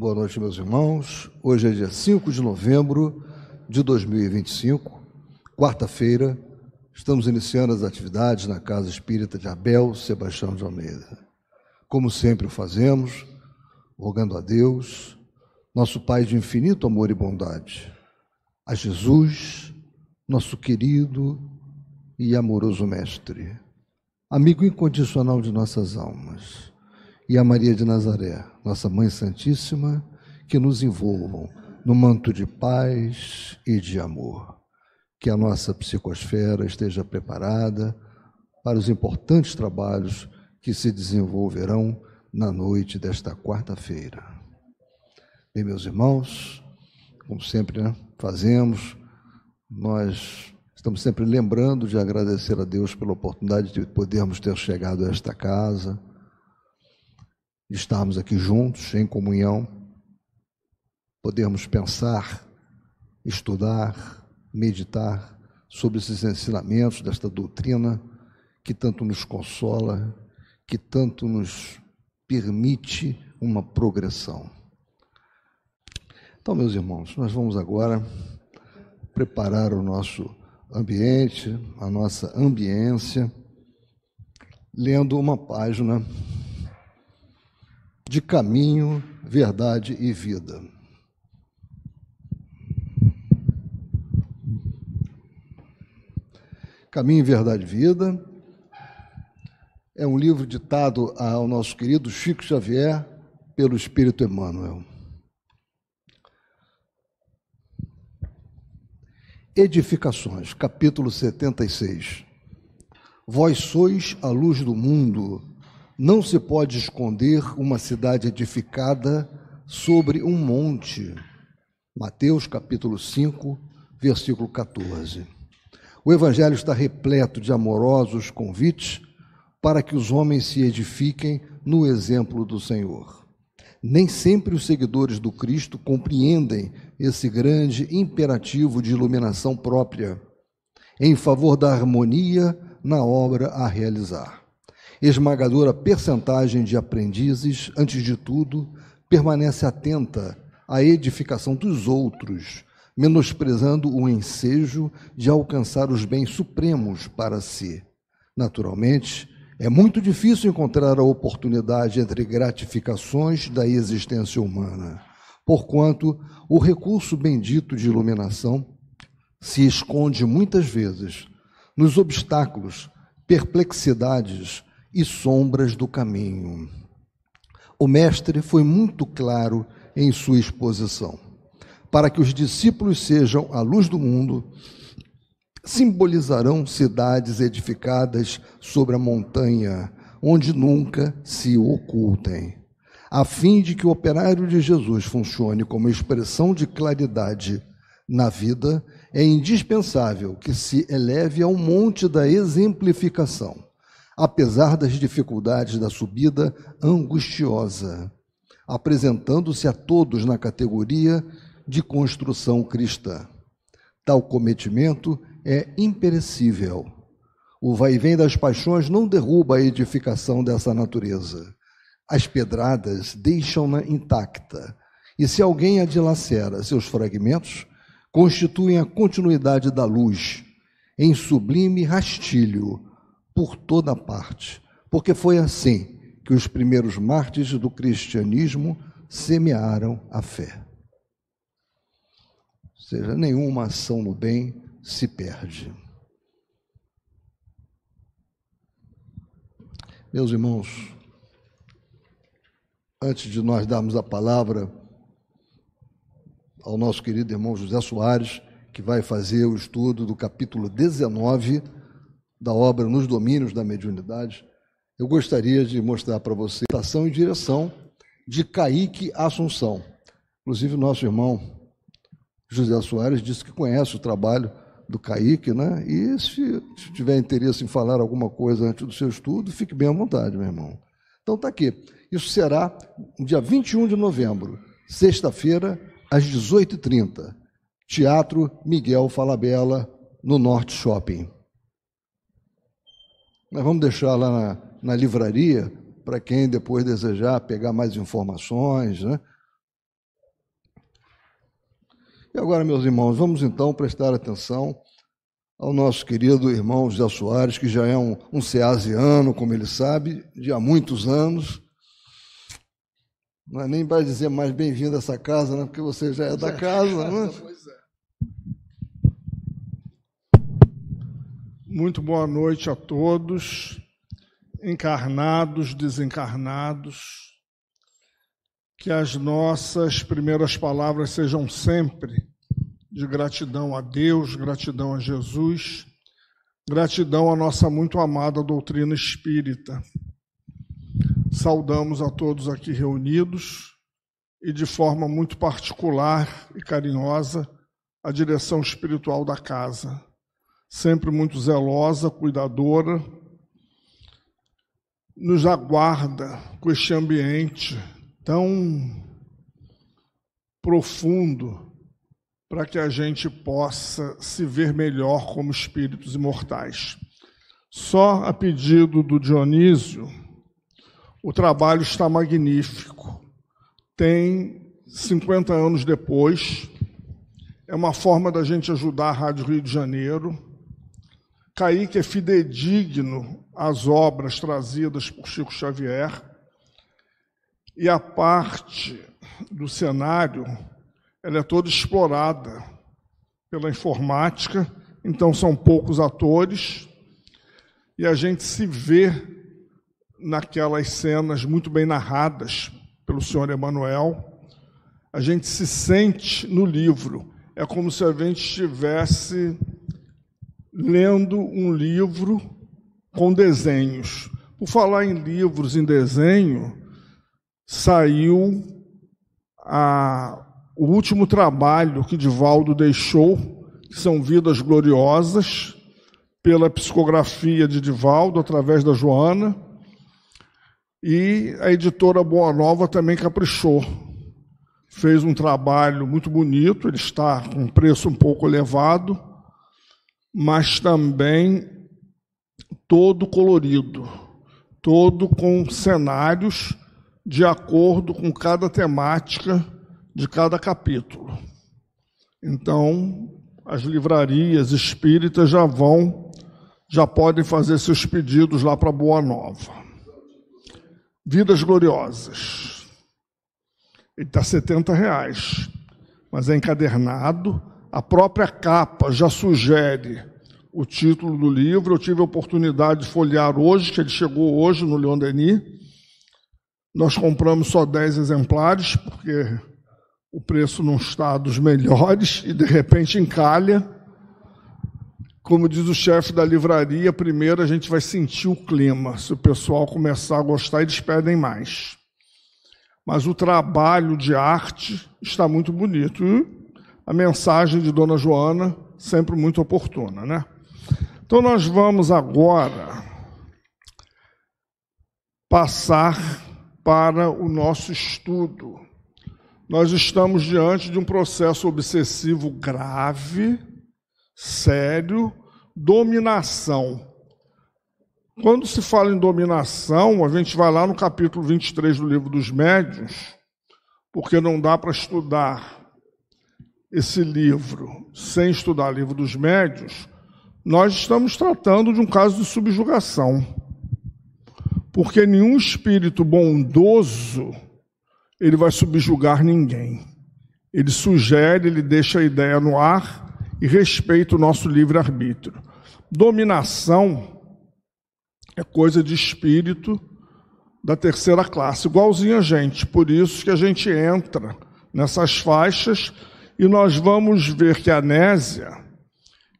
Boa noite, meus irmãos. Hoje é dia 5 de novembro de 2025, quarta-feira. Estamos iniciando as atividades na Casa Espírita de Abel Sebastião de Almeida. Como sempre o fazemos, rogando a Deus, nosso Pai de infinito amor e bondade, a Jesus, nosso querido e amoroso Mestre, amigo incondicional de nossas almas, e a Maria de Nazaré, nossa Mãe Santíssima, que nos envolvam no manto de paz e de amor. Que a nossa psicosfera esteja preparada para os importantes trabalhos que se desenvolverão na noite desta quarta-feira. Bem, meus irmãos, como sempre fazemos, nós estamos sempre lembrando de agradecer a Deus pela oportunidade de podermos ter chegado a esta casa, de estarmos aqui juntos, em comunhão, podermos pensar, estudar, meditar sobre esses ensinamentos desta doutrina que tanto nos consola, que tanto nos permite uma progressão. Então, meus irmãos, nós vamos agora preparar o nosso ambiente, a nossa ambiência, lendo uma página de Caminho, Verdade e Vida. Caminho, Verdade e Vida é um livro ditado ao nosso querido Chico Xavier pelo Espírito Emmanuel. Edificações, capítulo 76. Vós sois a luz do mundo. Não se pode esconder uma cidade edificada sobre um monte. Mateus, capítulo 5, versículo 14. O Evangelho está repleto de amorosos convites para que os homens se edifiquem no exemplo do Senhor. Nem sempre os seguidores do Cristo compreendem esse grande imperativo de iluminação própria, em favor da harmonia na obra a realizar. Esmagadora percentagem de aprendizes, antes de tudo, permanece atenta à edificação dos outros, menosprezando o ensejo de alcançar os bens supremos para si. Naturalmente, é muito difícil encontrar a oportunidade entre gratificações da existência humana, porquanto o recurso bendito de iluminação se esconde muitas vezes nos obstáculos, perplexidades e sombras do caminho. O mestre foi muito claro em sua exposição. Para que os discípulos sejam a luz do mundo, simbolizarão cidades edificadas sobre a montanha, onde nunca se ocultem. A fim de que o operário de Jesus funcione como expressão de claridade na vida, é indispensável que se eleve ao monte da exemplificação, apesar das dificuldades da subida angustiosa, apresentando-se a todos na categoria de construção cristã. Tal cometimento é imperecível. O vai-vem das paixões não derruba a edificação dessa natureza. As pedradas deixam-na intacta, e se alguém a dilacera, seus fragmentos constituem a continuidade da luz, em sublime rastilho, por toda parte, porque foi assim que os primeiros mártires do cristianismo semearam a fé. Ou seja, nenhuma ação no bem se perde. Meus irmãos, antes de nós darmos a palavra ao nosso querido irmão José Soares, que vai fazer o estudo do capítulo 19 da obra Nos Domínios da Mediunidade, eu gostaria de mostrar para você a ação e direção de Kaique Assunção. Inclusive, o nosso irmão José Soares disse que conhece o trabalho do Kaique, né? E se tiver interesse em falar alguma coisa antes do seu estudo, fique bem à vontade, meu irmão. Então está aqui. Isso será no dia 21 de novembro, sexta-feira, às 18h30, Teatro Miguel Falabella, no Norte Shopping. Nós vamos deixar lá na livraria, para quem depois desejar pegar mais informações, né? E agora, meus irmãos, vamos então prestar atenção ao nosso querido irmão José Soares, que já é um ceasiano, como ele sabe, de há muitos anos. Não é nem para dizer mais bem-vindo a essa casa, né? Porque você já é da casa, né? Pois é. Muito boa noite a todos, encarnados, desencarnados. Que as nossas primeiras palavras sejam sempre de gratidão a Deus, gratidão a Jesus, gratidão à nossa muito amada doutrina espírita. Saudamos a todos aqui reunidos e, de forma muito particular e carinhosa, a direção espiritual da casa, sempre muito zelosa, cuidadora, nos aguarda com este ambiente tão profundo para que a gente possa se ver melhor como espíritos imortais. Só a pedido do Dionísio, o trabalho está magnífico. Tem 50 anos depois, é uma forma da gente ajudar a Rádio Rio de Janeiro. Kaique é fidedigno às obras trazidas por Chico Xavier. E a parte do cenário, ela é toda explorada pela informática, então são poucos atores, e a gente se vê naquelas cenas muito bem narradas pelo senhor Emanuel, a gente se sente no livro, é como se a gente estivesse lendo um livro com desenhos. Por falar em livros em desenho, saiu o último trabalho que Divaldo deixou, que são Vidas Gloriosas, pela psicografia de Divaldo, através da Joana, e a editora Boa Nova também caprichou. Fez um trabalho muito bonito, ele está com um preço um pouco elevado, mas também todo colorido, todo com cenários de acordo com cada temática de cada capítulo. Então, as livrarias espíritas já podem fazer seus pedidos lá para Boa Nova. Vidas Gloriosas. Ele está R$70, mas é encadernado. A própria capa já sugere o título do livro. Eu tive a oportunidade de folhear hoje, que ele chegou hoje no Leon Denis. Nós compramos só 10 exemplares, porque o preço não está dos melhores e, de repente, encalha. Como diz o chefe da livraria, primeiro a gente vai sentir o clima. Se o pessoal começar a gostar, eles pedem mais. Mas o trabalho de arte está muito bonito. E a mensagem de Dona Joana, sempre muito oportuna, né? Então, nós vamos agora passar para o nosso estudo. Nós estamos diante de um processo obsessivo grave, sério, dominação. Quando se fala em dominação, a gente vai lá no capítulo 23 do Livro dos Médiuns, porque não dá para estudar esse livro sem estudar o Livro dos Médiuns. Nós estamos tratando de um caso de subjugação, porque nenhum espírito bondoso ele vai subjugar ninguém. Ele sugere, ele deixa a ideia no ar e respeita o nosso livre-arbítrio. Dominação é coisa de espírito da terceira classe, igualzinho a gente. Por isso que a gente entra nessas faixas e nós vamos ver que a Nésia,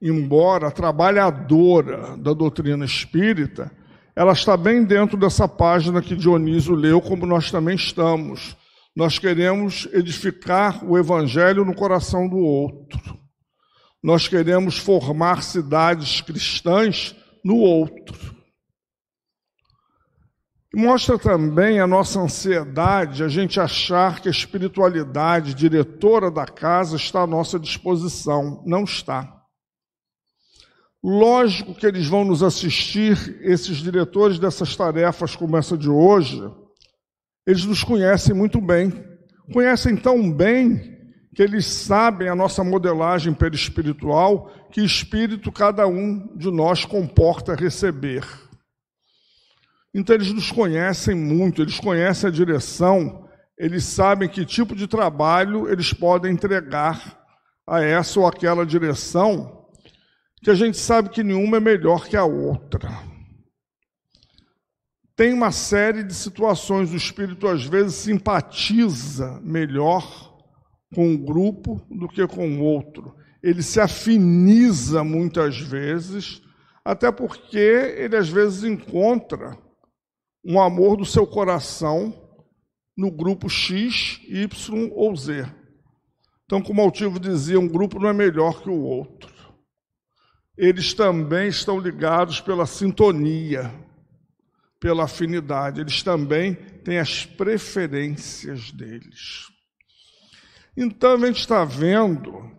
embora trabalhadora da doutrina espírita, ela está bem dentro dessa página que Dionísio leu, como nós também estamos. Nós queremos edificar o evangelho no coração do outro. Nós queremos formar cidades cristãs no outro. Mostra também a nossa ansiedade, a gente achar que a espiritualidade diretora da casa está à nossa disposição. Não está. Lógico que eles vão nos assistir, esses diretores dessas tarefas como essa de hoje, eles nos conhecem muito bem. Conhecem tão bem que eles sabem a nossa modelagem perispiritual, que espírito cada um de nós comporta receber. Então eles nos conhecem muito, eles conhecem a direção, eles sabem que tipo de trabalho eles podem entregar a essa ou aquela direção, que a gente sabe que nenhuma é melhor que a outra. Tem uma série de situações, o espírito às vezes simpatiza melhor com um grupo do que com o outro. Ele se afiniza muitas vezes, até porque ele às vezes encontra um amor do seu coração no grupo X, Y ou Z. Então, como o Altivo dizia, um grupo não é melhor que o outro. Eles também estão ligados pela sintonia, pela afinidade. Eles também têm as preferências deles. Então, a gente está vendo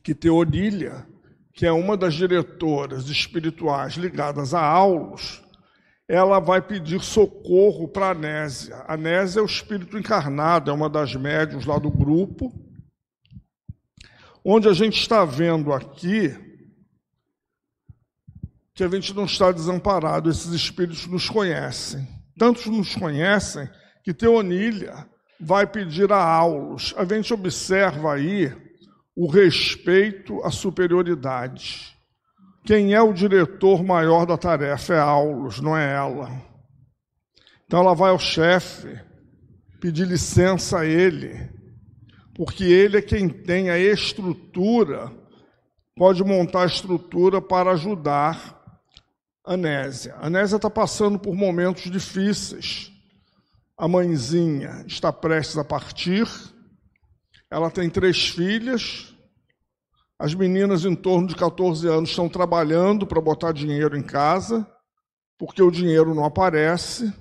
que Teonília, que é uma das diretoras espirituais ligadas a Aulos, ela vai pedir socorro para Anésia. Anésia é o espírito encarnado, é uma das médiuns lá do grupo, onde a gente está vendo aqui que a gente não está desamparado, esses espíritos nos conhecem. Tantos nos conhecem que Teonília vai pedir a Aulos. A gente observa aí o respeito à superioridade. Quem é o diretor maior da tarefa é Aulos, não é ela. Então ela vai ao chefe pedir licença a ele, porque ele é quem tem a estrutura, pode montar a estrutura para ajudar a Anésia. A Anésia está passando por momentos difíceis. A mãezinha está prestes a partir, ela tem 3 filhas, as meninas em torno de 14 anos estão trabalhando para botar dinheiro em casa, porque o dinheiro não aparece,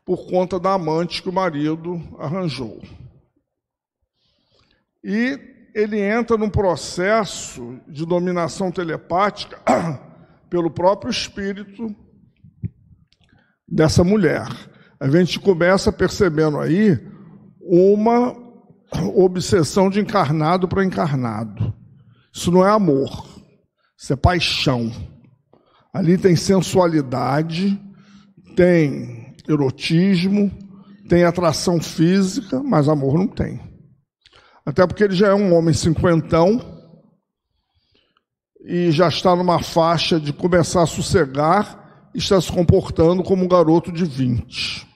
por conta da amante que o marido arranjou. E ele entra num processo de dominação telepática pelo próprio espírito dessa mulher. A gente começa percebendo aí uma obsessão de encarnado para encarnado. Isso não é amor, isso é paixão. Ali tem sensualidade, tem erotismo, tem atração física, mas amor não tem. Até porque ele já é um homem cinquentão e já está numa faixa de começar a sossegar e está se comportando como um garoto de 20.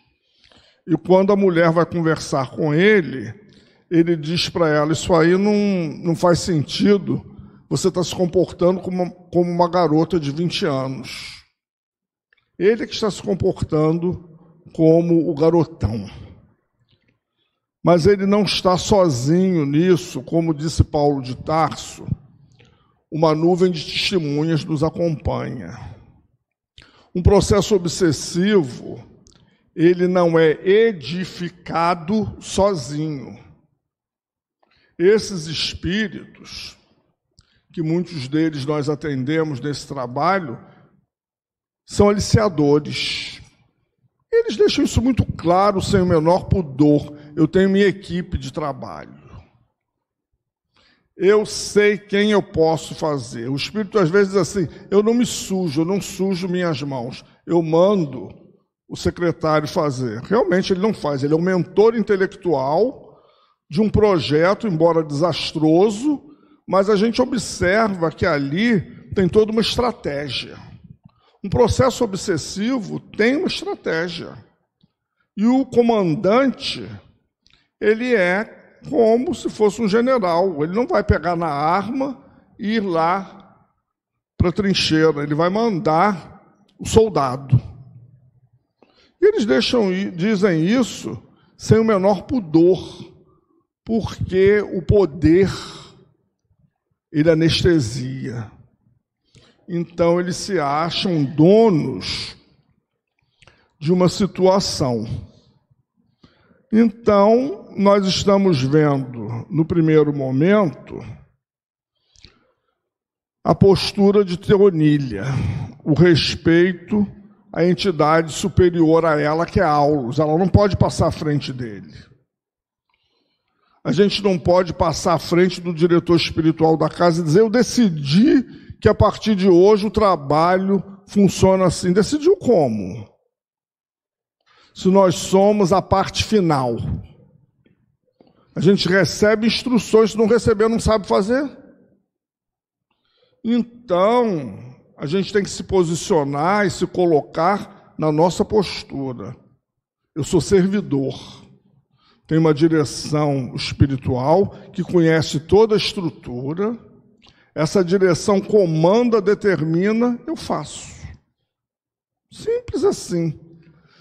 E quando a mulher vai conversar com ele, ele diz para ela, isso aí não faz sentido, você está se comportando como uma garota de 20 anos. Ele é que está se comportando como o garotão. Mas ele não está sozinho nisso, como disse Paulo de Tarso, uma nuvem de testemunhas nos acompanha. Um processo obsessivo, ele não é edificado sozinho. Esses espíritos, que muitos deles nós atendemos nesse trabalho, são aliciadores. Eles deixam isso muito claro, sem o menor pudor. Eu tenho minha equipe de trabalho. Eu sei quem eu posso fazer. O espírito às vezes diz assim, eu não me sujo, eu não sujo minhas mãos. Eu mando o secretário fazer. Realmente ele não faz, ele é o mentor intelectual de um projeto, embora desastroso, mas a gente observa que ali tem toda uma estratégia. Um processo obsessivo tem uma estratégia. E o comandante, ele é como se fosse um general. Ele não vai pegar na arma e ir lá para a trincheira. Ele vai mandar o soldado. E eles dizem isso sem o menor pudor, porque o poder, ele anestesia. Então, eles se acham donos de uma situação. Então, nós estamos vendo, no primeiro momento, a postura de Teonília, o respeito à entidade superior a ela, que é Aulos. Ela não pode passar à frente dele. A gente não pode passar à frente do diretor espiritual da casa e dizer: eu decidi que a partir de hoje o trabalho funciona assim. Decidiu como? Se nós somos a parte final. A gente recebe instruções, se não receber, não sabe fazer. Então, a gente tem que se posicionar e se colocar na nossa postura. Eu sou servidor. Tem uma direção espiritual que conhece toda a estrutura. Essa direção comanda, determina, eu faço. Simples assim.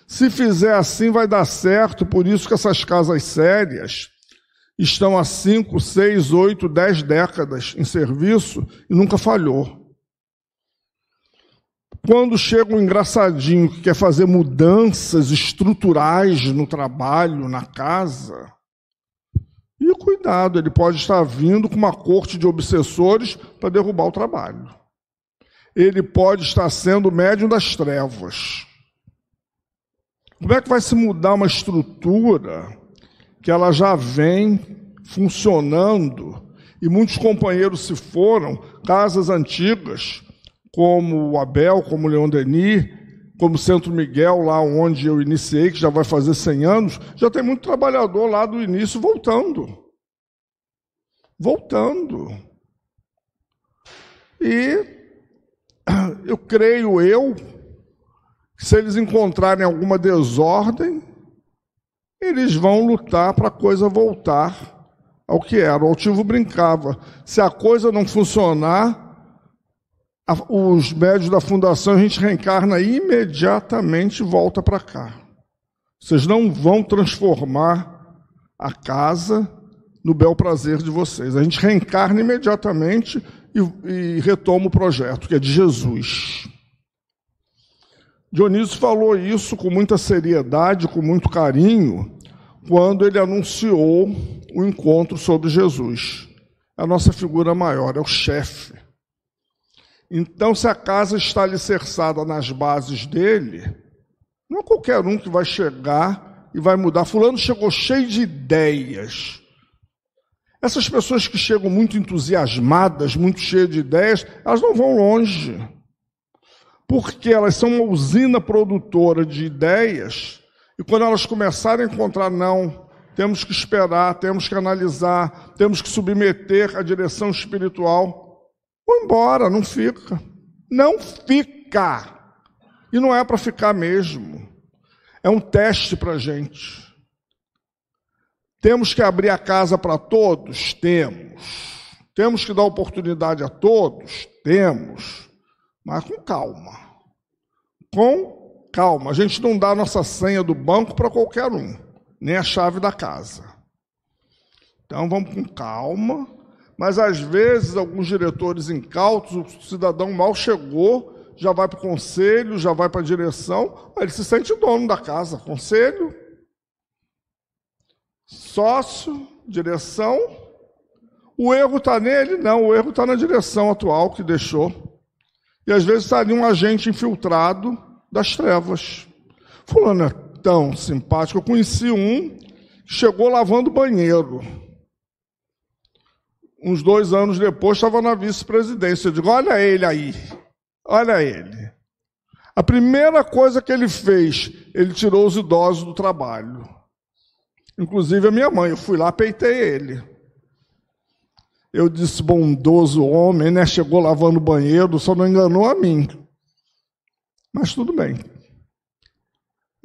Se fizer assim, vai dar certo. Por isso que essas casas sérias estão há 5, 6, 8, 10 décadas em serviço e nunca falhou. Quando chega um engraçadinho que quer fazer mudanças estruturais no trabalho, na casa, e cuidado, ele pode estar vindo com uma corte de obsessores para derrubar o trabalho. Ele pode estar sendo o médium das trevas. Como é que vai se mudar uma estrutura que ela já vem funcionando e muitos companheiros se foram, casas antigas, como o Abel, como o Leon Denis, como o Centro Miguel, lá onde eu iniciei, que já vai fazer 100 anos, já tem muito trabalhador lá do início voltando. E eu creio que se eles encontrarem alguma desordem, eles vão lutar para a coisa voltar ao que era. O Altivo brincava: se a coisa não funcionar, os médios da fundação, a gente reencarna imediatamente e volta para cá. Vocês não vão transformar a casa no bel prazer de vocês. A gente reencarna imediatamente e retoma o projeto, que é de Jesus. Dionísio falou isso com muita seriedade, com muito carinho, quando ele anunciou o encontro sobre Jesus. A nossa figura maior, é o chefe. Então, se a casa está alicerçada nas bases dele, não é qualquer um que vai chegar e vai mudar. Fulano chegou cheio de ideias. Essas pessoas que chegam muito entusiasmadas, muito cheias de ideias, elas não vão longe. Porque elas são uma usina produtora de ideias, e quando elas começarem a encontrar, não, temos que esperar, temos que analisar, temos que submeter à direção espiritual, vão embora, não fica. Não fica. E não é para ficar mesmo. É um teste para a gente. Temos que abrir a casa para todos? Temos. Temos que dar oportunidade a todos? Temos. Mas com calma. Com calma. A gente não dá a nossa senha do banco para qualquer um, nem a chave da casa. Então vamos com calma. Mas às vezes alguns diretores incautos, o cidadão mal chegou, já vai para o conselho, já vai para a direção, aí ele se sente dono da casa. Conselho, sócio, direção. O erro está nele? Não, o erro está na direção atual que deixou. E às vezes está ali um agente infiltrado das trevas. Fulano é tão simpático. Eu conheci um que chegou lavando banheiro. Uns 2 anos depois estava na vice-presidência. Eu digo: olha ele aí, olha ele. A primeira coisa que ele fez, ele tirou os idosos do trabalho. Inclusive a minha mãe, eu fui lá, peitei ele. Eu disse: bondoso homem, né? Chegou lavando banheiro, só não enganou a mim. Mas tudo bem.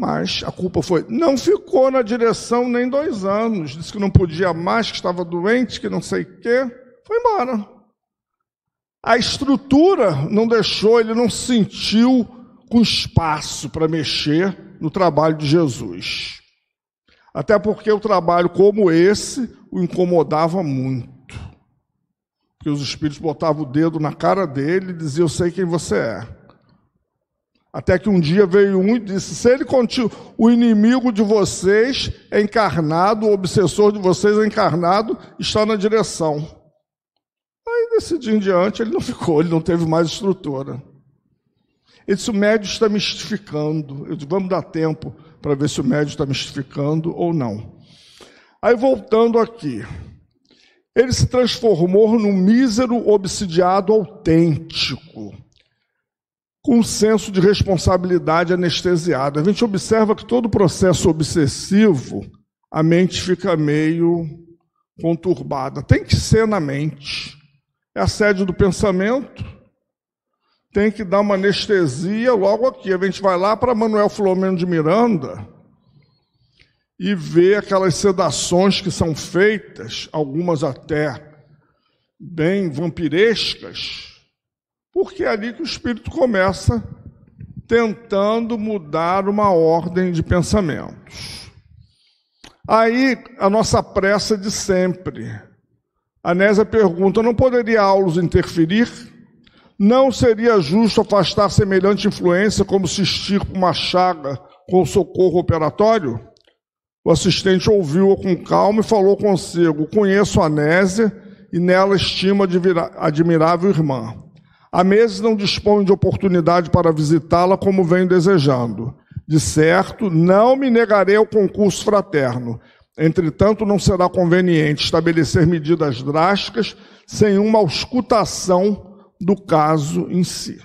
Mas a culpa foi... Não ficou na direção nem 2 anos. Disse que não podia mais, que estava doente, que não sei o quê. Foi embora. A estrutura não deixou, ele não se sentiu com espaço para mexer no trabalho de Jesus. Até porque o trabalho como esse o incomodava muito. Porque os espíritos botavam o dedo na cara dele e diziam: eu sei quem você é. Até que um dia veio um e disse: se ele continua, o inimigo de vocês é encarnado, o obsessor de vocês é encarnado, está na direção. Aí, desse dia em diante, ele não ficou, ele não teve mais estrutura. Ele disse: o médium está mistificando. Eu disse: vamos dar tempo para ver se o médium está mistificando ou não. Aí, voltando aqui, ele se transformou num mísero obsidiado autêntico, com um senso de responsabilidade anestesiado. A gente observa que todo processo obsessivo, a mente fica meio conturbada. Tem que ser na mente. É a sede do pensamento, tem que dar uma anestesia logo aqui. A gente vai lá para Manuel Filomeno de Miranda e vê aquelas sedações que são feitas, algumas até bem vampirescas, porque é ali que o espírito começa tentando mudar uma ordem de pensamentos. Aí, a nossa pressa de sempre. A Nésia pergunta, não poderia Aulus interferir? Não seria justo afastar semelhante influência como se estirpa uma chaga com socorro operatório? O assistente ouviu-a com calma e falou consigo, conheço a Nésia e nela estima admirável irmã. Há meses não dispõe de oportunidade para visitá-la como venho desejando. De certo, não me negarei ao concurso fraterno. Entretanto, não será conveniente estabelecer medidas drásticas sem uma auscultação do caso em si.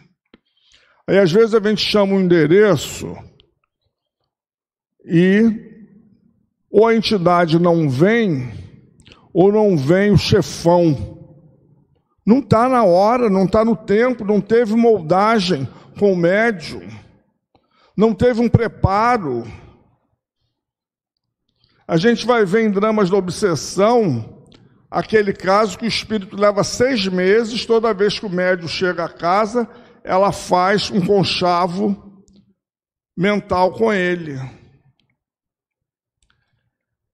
Aí, às vezes, a gente chama um endereço e ou a entidade não vem, ou não vem o chefão. Não está na hora, não está no tempo, não teve moldagem com o médium, não teve um preparo. A gente vai ver em dramas da obsessão aquele caso que o espírito leva 6 meses, toda vez que o médium chega a casa, ela faz um conchavo mental com ele.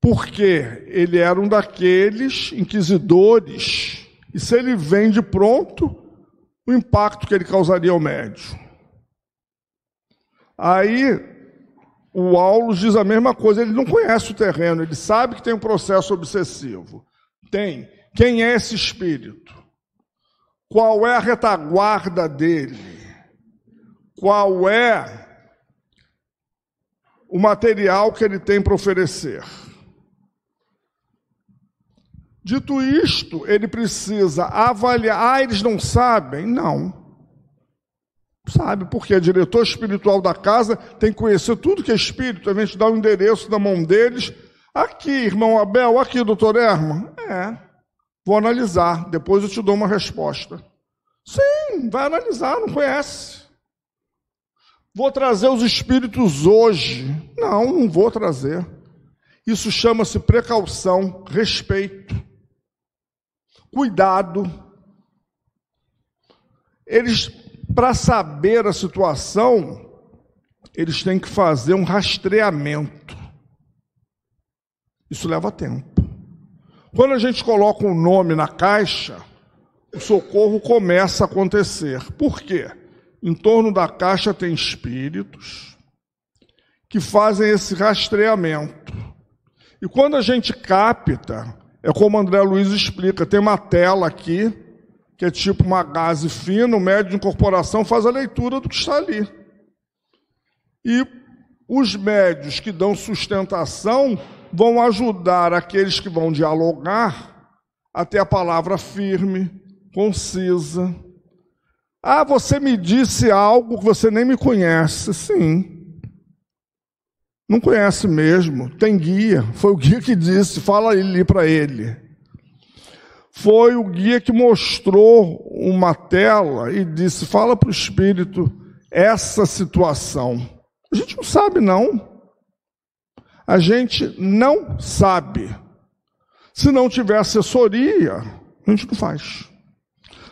Porque ele era um daqueles inquisidores, e se ele vem de pronto, o impacto que ele causaria ao médium. Aí, o Aulus diz a mesma coisa, ele não conhece o terreno, ele sabe que tem um processo obsessivo. Tem. Quem é esse espírito? Qual é a retaguarda dele? Qual é o material que ele tem para oferecer? Dito isto, ele precisa avaliar. Eles não sabem? Não. Sabe, porque é diretor espiritual da casa, tem que conhecer tudo que é espírito. A gente dá o endereço na mão deles. Aqui, irmão Abel, aqui, doutor Herman. Vou analisar, depois eu te dou uma resposta. Sim, vai analisar, não conhece. Vou trazer os espíritos hoje. Não vou trazer. Isso chama-se precaução, respeito. Cuidado. Eles, para saber a situação, eles têm que fazer um rastreamento. Isso leva tempo. Quando a gente coloca um nome na caixa, o socorro começa a acontecer. Por quê? Em torno da caixa tem espíritos que fazem esse rastreamento. E quando a gente capta, é como o André Luiz explica, tem uma tela aqui, que é tipo uma gaze fina, o médium de incorporação faz a leitura do que está ali. E os médios que dão sustentação vão ajudar aqueles que vão dialogar a ter a palavra firme, concisa. Ah, você me disse algo que você nem me conhece. Sim. Não conhece mesmo, tem guia. Foi o guia que disse, fala ali para ele. Foi o guia que mostrou uma tela e disse, fala para o espírito essa situação. A gente não sabe, não. A gente não sabe. Se não tiver assessoria, a gente não faz.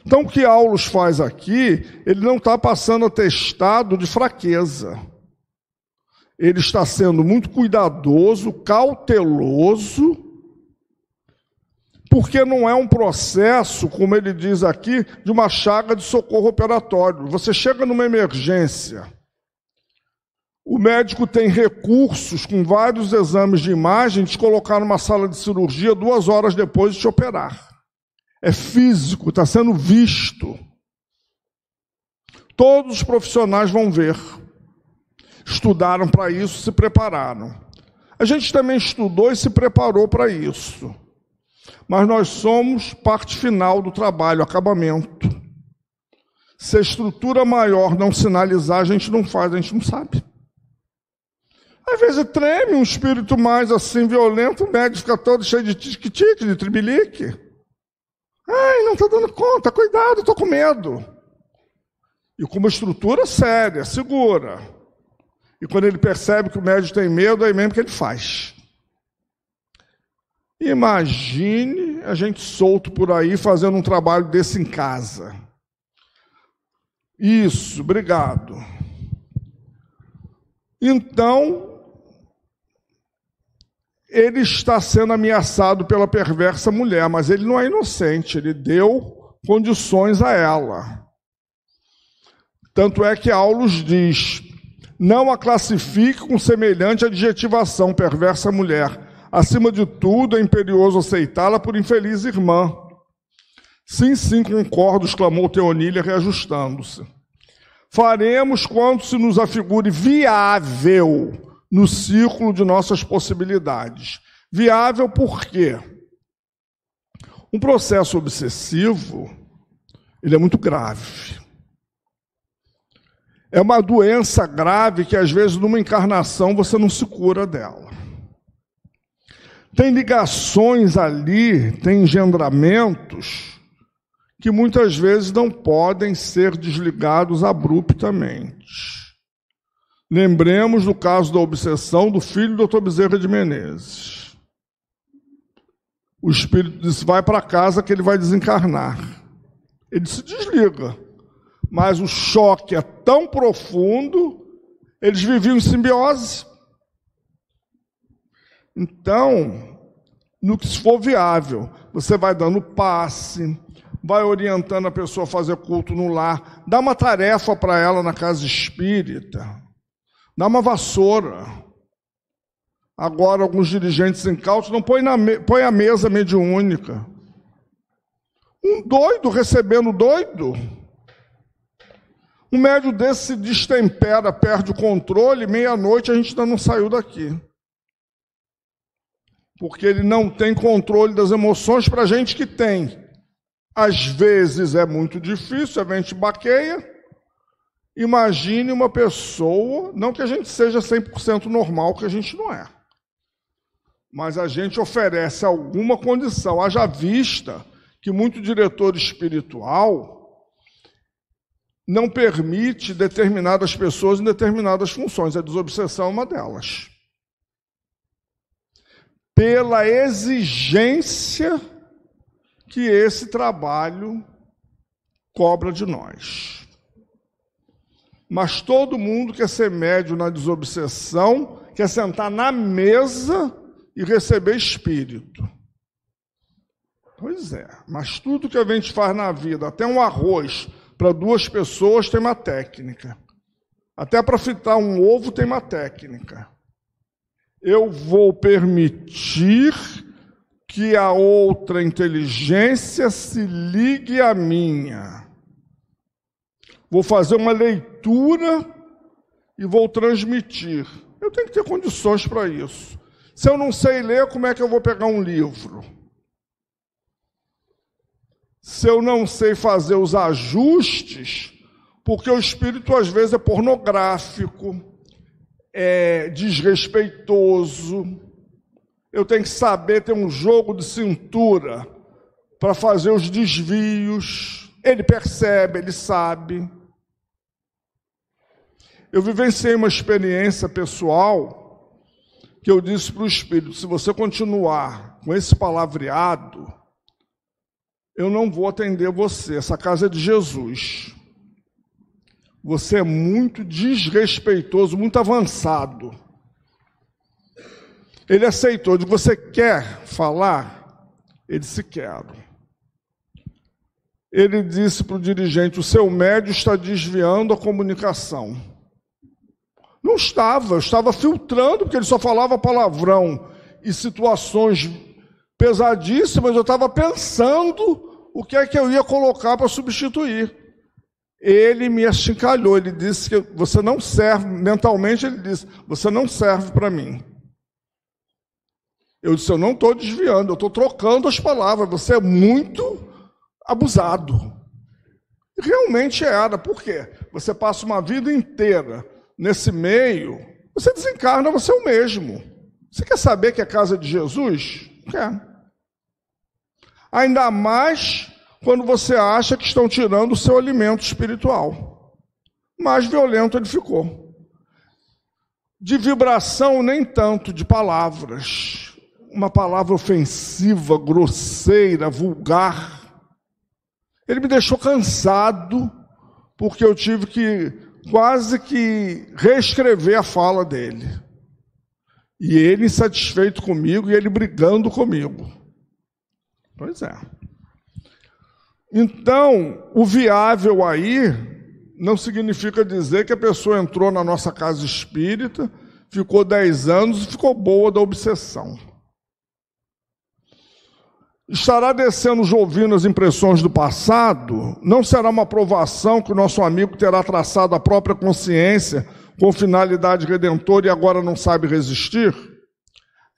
Então, o que Aulus faz aqui, ele não está passando atestado de fraqueza. Ele está sendo muito cuidadoso, cauteloso, porque não é um processo, como ele diz aqui, de uma chaga de socorro operatório. Você chega numa emergência, o médico tem recursos com vários exames de imagem de te colocar numa sala de cirurgia 2 horas depois de te operar. É físico, está sendo visto. Todos os profissionais vão ver. Estudaram para isso, se prepararam. A gente também estudou e se preparou para isso. Mas nós somos parte final do trabalho, acabamento. Se a estrutura maior não sinalizar, a gente não faz, a gente não sabe. Às vezes treme um espírito mais assim, violento, o médico fica todo cheio de tique-tique, de tribilique. Ai, não está dando conta, cuidado, estou com medo. E com uma estrutura séria, segura. E quando ele percebe que o médico tem medo, aí mesmo que ele faz. Imagine a gente solto por aí fazendo um trabalho desse em casa. Isso, obrigado. Então, ele está sendo ameaçado pela perversa mulher, mas ele não é inocente, ele deu condições a ela. Tanto é que Aulus diz: não a classifique com semelhante adjetivação, perversa mulher. Acima de tudo, é imperioso aceitá-la por infeliz irmã. Sim, sim, concordo, exclamou Teonília, reajustando-se. Faremos quanto se nos afigure viável no círculo de nossas possibilidades. Viável por quê? Um processo obsessivo, ele é muito grave. É uma doença grave que, às vezes, numa encarnação, você não se cura dela. Tem ligações ali, tem engendramentos que muitas vezes não podem ser desligados abruptamente. Lembremos do caso da obsessão do filho do Dr. Bezerra de Menezes. O espírito disse: vai para casa que ele vai desencarnar. Ele se desliga. Mas o choque é tão profundo, eles viviam em simbiose. Então, no que for viável, você vai dando passe, vai orientando a pessoa a fazer culto no lar, dá uma tarefa para ela na casa espírita, dá uma vassoura. Agora, alguns dirigentes incautos não põem a mesa mediúnica. Um doido recebendo doido. Um médium desse se destempera, perde o controle, meia-noite a gente ainda não saiu daqui. Porque ele não tem controle das emoções para a gente que tem. Às vezes é muito difícil, a gente baqueia. Imagine uma pessoa, não que a gente seja 100% normal, que a gente não é. Mas a gente oferece alguma condição. Haja vista que muito diretor espiritual não permite determinadas pessoas em determinadas funções. A desobsessão é uma delas. Pela exigência que esse trabalho cobra de nós. Mas todo mundo quer ser médium na desobsessão, quer sentar na mesa e receber espírito. Pois é, mas tudo que a gente faz na vida, até um arroz para 2 pessoas tem uma técnica. Até para fritar um ovo tem uma técnica. Eu vou permitir que a outra inteligência se ligue à minha. Vou fazer uma leitura e vou transmitir. Eu tenho que ter condições para isso. Se eu não sei ler, como é que eu vou pegar um livro? Se eu não sei fazer os ajustes, porque o espírito às vezes é pornográfico, é desrespeitoso, eu tenho que saber ter um jogo de cintura para fazer os desvios. Ele percebe, ele sabe. Eu vivenciei uma experiência pessoal que eu disse para o espírito: se você continuar com esse palavreado, eu não vou atender você, essa casa é de Jesus. Você é muito desrespeitoso, muito avançado. Ele aceitou. Eu disse: você quer falar? Ele disse: quero. Ele disse para o dirigente: o seu médium está desviando a comunicação. Não estava, eu estava filtrando, porque ele só falava palavrão e situações pesadíssimas. Eu estava pensando o que é que eu ia colocar para substituir. Ele me achincalhou, ele disse que você não serve, mentalmente ele disse: você não serve para mim. Eu disse, eu não estou desviando, eu estou trocando as palavras, você é muito abusado. E realmente era, por quê? Você passa uma vida inteira nesse meio, você desencarna você o mesmo. Você quer saber que é casa de Jesus? Quer. Ainda mais quando você acha que estão tirando o seu alimento espiritual. Mais violento ele ficou. De vibração, nem tanto, de palavras. Uma palavra ofensiva, grosseira, vulgar. Ele me deixou cansado, porque eu tive que quase que reescrever a fala dele. E ele insatisfeito comigo e ele brigando comigo. Pois é. Então, o viável aí não significa dizer que a pessoa entrou na nossa casa espírita, ficou 10 anos e ficou boa da obsessão. Estará descendo ouvindo as impressões do passado, não será uma provação que o nosso amigo terá traçado a própria consciência com finalidade redentora e agora não sabe resistir?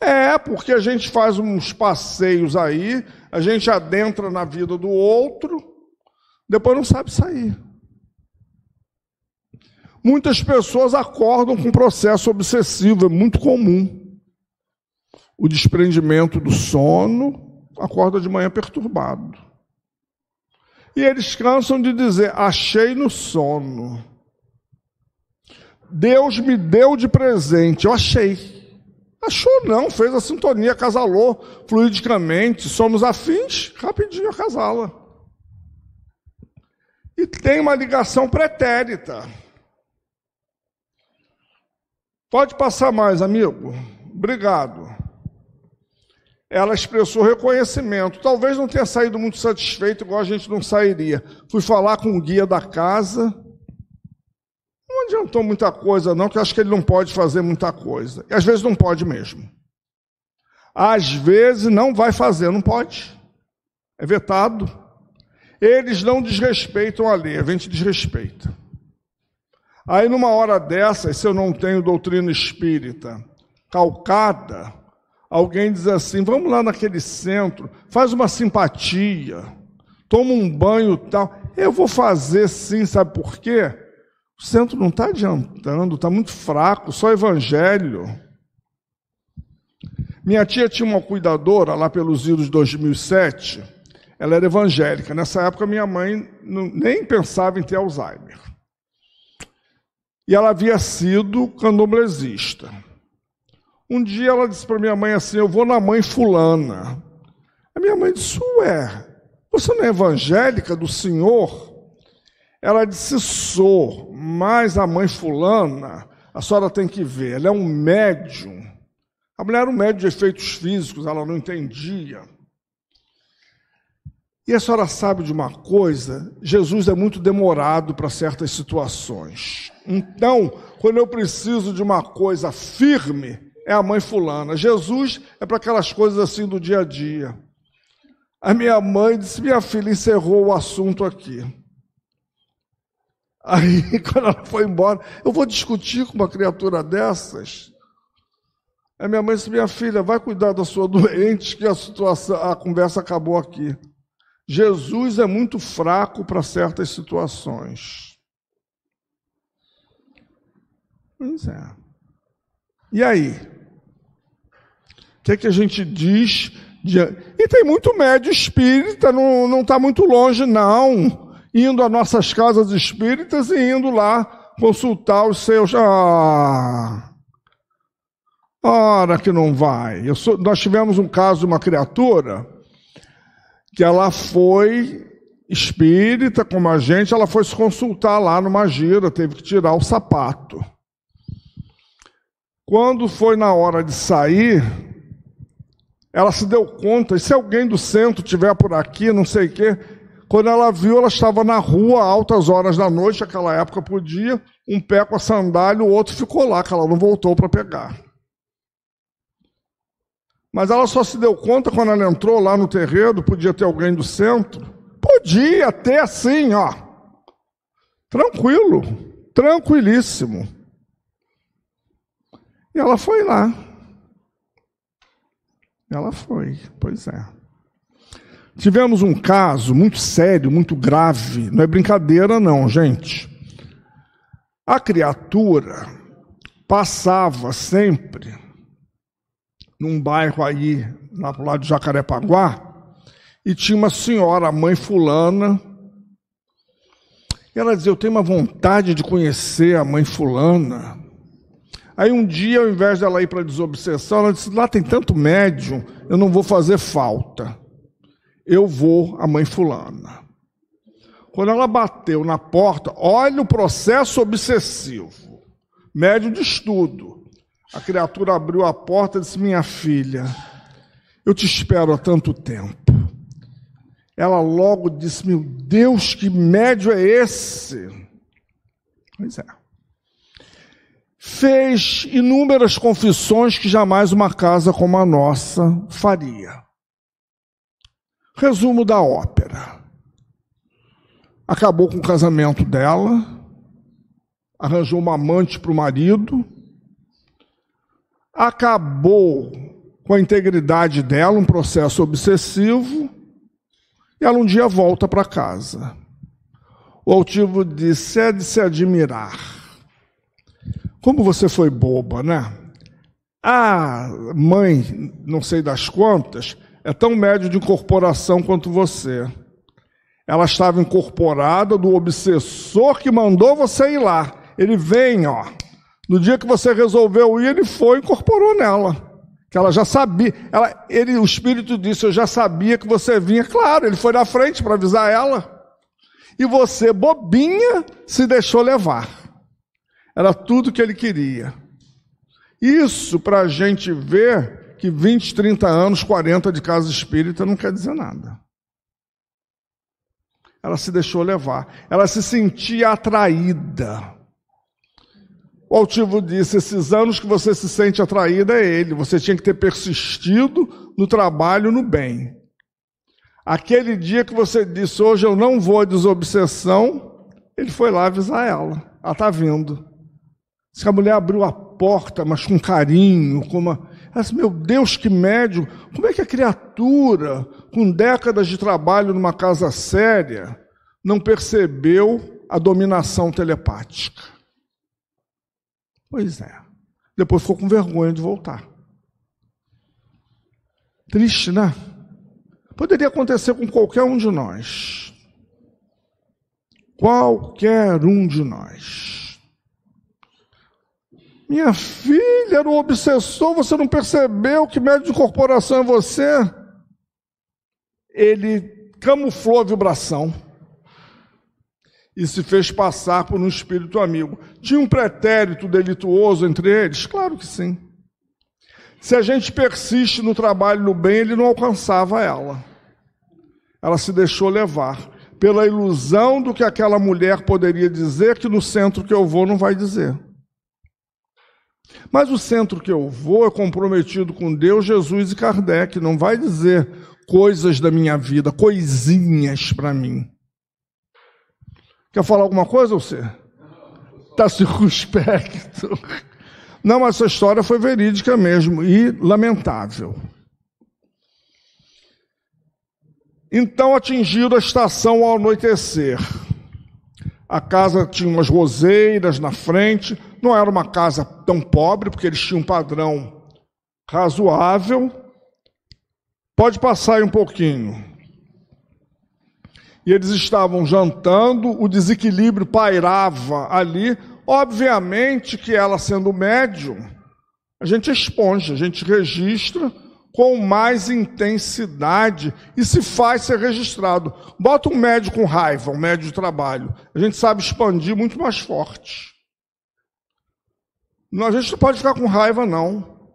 É, porque a gente faz uns passeios aí, a gente adentra na vida do outro, depois não sabe sair. Muitas pessoas acordam com processo obsessivo, é muito comum. O desprendimento do sono, acorda de manhã perturbado. E eles cansam de dizer, achei no sono. Deus me deu de presente, eu achei. Achou não, fez a sintonia, acasalou fluidicamente, somos afins, rapidinho acasala. E tem uma ligação pretérita. Pode passar mais, amigo? Obrigado. Ela expressou reconhecimento. Talvez não tenha saído muito satisfeito, igual a gente não sairia. Fui falar com o guia da casa. Não adiantou muita coisa, não, que eu acho que ele não pode fazer muita coisa. E às vezes não pode mesmo. Às vezes não vai fazer, não pode. É vetado. Eles não desrespeitam a lei, a gente desrespeita. Aí numa hora dessas, se eu não tenho doutrina espírita calcada, alguém diz assim, vamos lá naquele centro, faz uma simpatia, toma um banho e tal. Eu vou fazer sim, sabe por quê? O centro não está adiantando, está muito fraco, só evangelho. Minha tia tinha uma cuidadora lá pelos idos de 2007, ela era evangélica. Nessa época minha mãe nem pensava em ter Alzheimer. E ela havia sido candomblessista. Um dia ela disse para minha mãe assim, eu vou na mãe fulana. A minha mãe disse, ué, você não é evangélica do senhor? Ela disse, sou, mas a mãe fulana, a senhora tem que ver, ela é um médium. A mulher era um médium de efeitos físicos, ela não entendia. E a senhora sabe de uma coisa? Jesus é muito demorado para certas situações. Então, quando eu preciso de uma coisa firme, é a mãe fulana. Jesus é para aquelas coisas assim do dia a dia. A minha mãe disse, minha filha encerrou o assunto aqui. Aí, quando ela foi embora, eu vou discutir com uma criatura dessas? A minha mãe disse, minha filha, vai cuidar da sua doente, que a conversa acabou aqui. Jesus é muito fraco para certas situações. Pois é. E aí? O que a gente diz? E tem muito médium espírita, não está muito longe, não. Indo às nossas casas espíritas e indo lá consultar os seus... Ora que não vai. Nós tivemos um caso de uma criatura que ela foi espírita, como a gente, ela foi se consultar lá numa gira, teve que tirar o sapato. Quando foi na hora de sair, ela se deu conta, e se alguém do centro estiver por aqui, não sei o quê, quando ela viu, ela estava na rua, altas horas da noite, naquela época podia, um pé com a sandália, o outro ficou lá, que ela não voltou para pegar. Mas ela só se deu conta quando ela entrou lá no terreiro, podia ter alguém do centro. Podia ter assim, ó. Tranquilo, tranquilíssimo. E ela foi lá. Ela foi, pois é. Tivemos um caso muito sério, muito grave. Não é brincadeira não, gente. A criatura passava sempre num bairro aí, lá pro lado de Jacarepaguá, e tinha uma senhora, a mãe fulana. E ela dizia, eu tenho uma vontade de conhecer a mãe fulana. Aí um dia, ao invés dela ir para a desobsessão, ela disse, lá tem tanto médium, eu não vou fazer falta. Eu vou à mãe fulana. Quando ela bateu na porta, olha o processo obsessivo. Médium de estudo. A criatura abriu a porta e disse, minha filha, eu te espero há tanto tempo. Ela logo disse, meu Deus, que médium é esse? Pois é. Fez inúmeras confissões que jamais uma casa como a nossa faria. Resumo da ópera. Acabou com o casamento dela, arranjou uma amante para o marido, acabou com a integridade dela, um processo obsessivo, e ela um dia volta para casa. O altivo disse, é de se admirar. Como você foi boba, né? A mãe, não sei das quantas, é tão médio de incorporação quanto você. Ela estava incorporada do obsessor que mandou você ir lá. Ele vem, ó. No dia que você resolveu ir, ele foi e incorporou nela. Que ela já sabia. O espírito disse, eu já sabia que você vinha. Claro, ele foi na frente para avisar ela. E você, bobinha, se deixou levar. Era tudo que ele queria. Isso para a gente ver que 20, 30 anos, 40 de casa espírita não quer dizer nada. Ela se deixou levar. Ela se sentia atraída. O altivo disse, esses anos que você se sente atraída é ele. Você tinha que ter persistido no trabalho, no bem. Aquele dia que você disse, hoje eu não vou à desobsessão, ele foi lá avisar ela. Ela está vindo. Diz que a mulher abriu a porta, mas com carinho, ela disse, meu Deus, que médium, como é que a criatura, com décadas de trabalho numa casa séria, não percebeu a dominação telepática? Pois é. Depois ficou com vergonha de voltar. Triste, né? Poderia acontecer com qualquer um de nós. Qualquer um de nós. Minha filha era um obsessor, você não percebeu que médium de incorporação é você? Ele camuflou a vibração e se fez passar por um espírito amigo. Tinha um pretérito delituoso entre eles? Claro que sim. Se a gente persiste no trabalho no bem, ele não alcançava ela. Ela se deixou levar pela ilusão do que aquela mulher poderia dizer, que no centro que eu vou não vai dizer. Mas o centro que eu vou é comprometido com Deus, Jesus e Kardec. Não vai dizer coisas da minha vida, coisinhas para mim. Quer falar alguma coisa, você? Está circunspecto. Não, essa história foi verídica mesmo e lamentável. Então atingiram a estação ao anoitecer. A casa tinha umas roseiras na frente, não era uma casa tão pobre, porque eles tinham um padrão razoável. Pode passar aí um pouquinho. E eles estavam jantando, o desequilíbrio pairava ali. Obviamente que ela sendo médium, a gente esponja, a gente registra com mais intensidade e se faz ser registrado. Bota um médium com raiva, um médium de trabalho. A gente sabe expandir muito mais forte. A gente não pode ficar com raiva, não.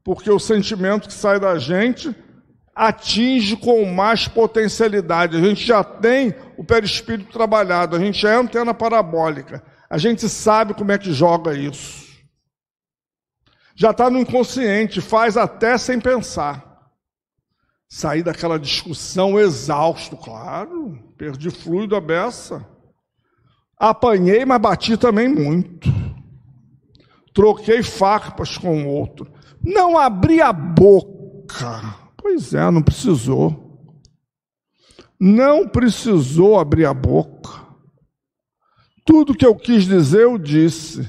Porque o sentimento que sai da gente atinge com mais potencialidade. A gente já tem o perispírito trabalhado, a gente é antena parabólica. A gente sabe como é que joga isso. Já está no inconsciente, faz até sem pensar. Saí daquela discussão exausto, claro, perdi fluido a beça. Apanhei, mas bati também muito. Troquei farpas com o outro. Não abri a boca boca. Pois é, não precisou. Não precisou abrir a boca. Tudo que eu quis dizer, eu disse.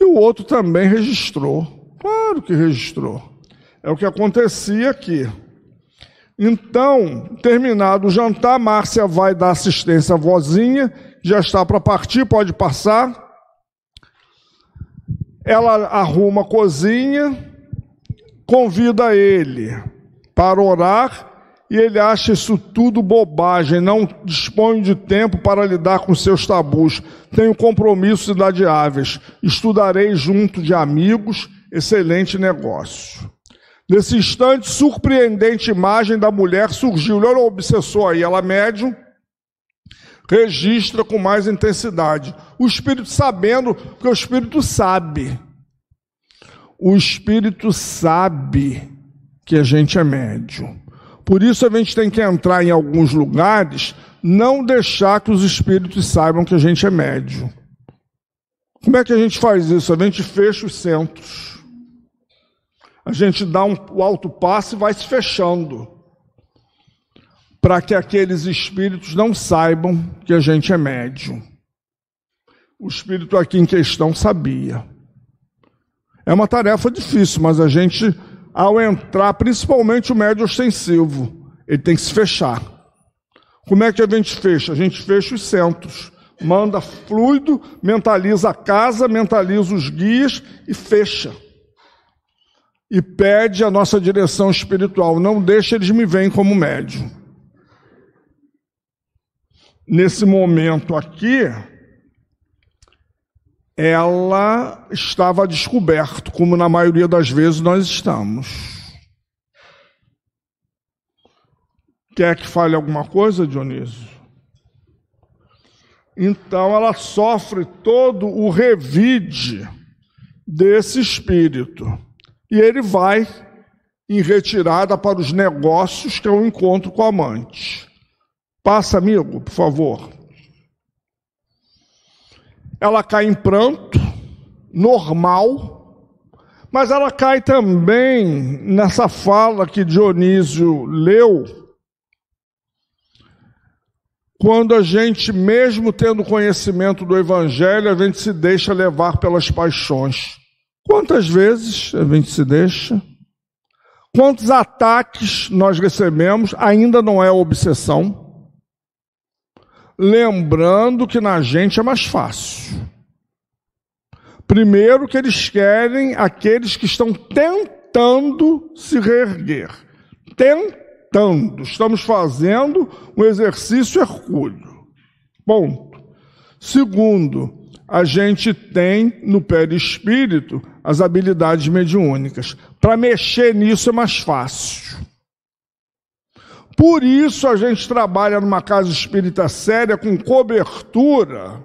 E o outro também registrou. Claro que registrou. É o que acontecia aqui. Então, terminado o jantar, Márcia vai dar assistência à vozinha, já está para partir, pode passar. Ela arruma a cozinha, convida ele para orar, e ele acha isso tudo bobagem, não dispõe de tempo para lidar com seus tabus. Tenho compromissos inadiáveis, estudarei junto de amigos, excelente negócio. Nesse instante, surpreendente imagem da mulher surgiu. Olha o obsessor aí, ela médium, registra com mais intensidade. O espírito sabendo, porque o espírito sabe. O espírito sabe que a gente é médium. Por isso a gente tem que entrar em alguns lugares, não deixar que os espíritos saibam que a gente é médium. Como é que a gente faz isso? A gente fecha os centros. A gente dá o alto passo e vai se fechando, para que aqueles espíritos não saibam que a gente é médium. O espírito aqui em questão sabia. É uma tarefa difícil, mas a gente, ao entrar, principalmente o médium ostensivo, ele tem que se fechar. Como é que a gente fecha? A gente fecha os centros, manda fluido, mentaliza a casa, mentaliza os guias e fecha. E pede a nossa direção espiritual, não deixe eles me verem como médium. Nesse momento aqui, ela estava descoberto, como na maioria das vezes nós estamos. Quer que fale alguma coisa, Dionísio? Então ela sofre todo o revide desse espírito. E ele vai em retirada para os negócios, que é o encontro com a amante. Passa, amigo, por favor. Ela cai em pranto, normal, mas ela cai também nessa fala que Dionísio leu, quando a gente, mesmo tendo conhecimento do Evangelho, a gente se deixa levar pelas paixões. Quantas vezes a gente se deixa? Quantos ataques nós recebemos? Ainda não é obsessão. Lembrando que na gente é mais fácil. Primeiro que eles querem aqueles que estão tentando se reerguer. Tentando. Estamos fazendo um exercício hercúleo. Ponto. Segundo, a gente tem no perispírito as habilidades mediúnicas. Para mexer nisso é mais fácil. Por isso a gente trabalha numa casa espírita séria com cobertura,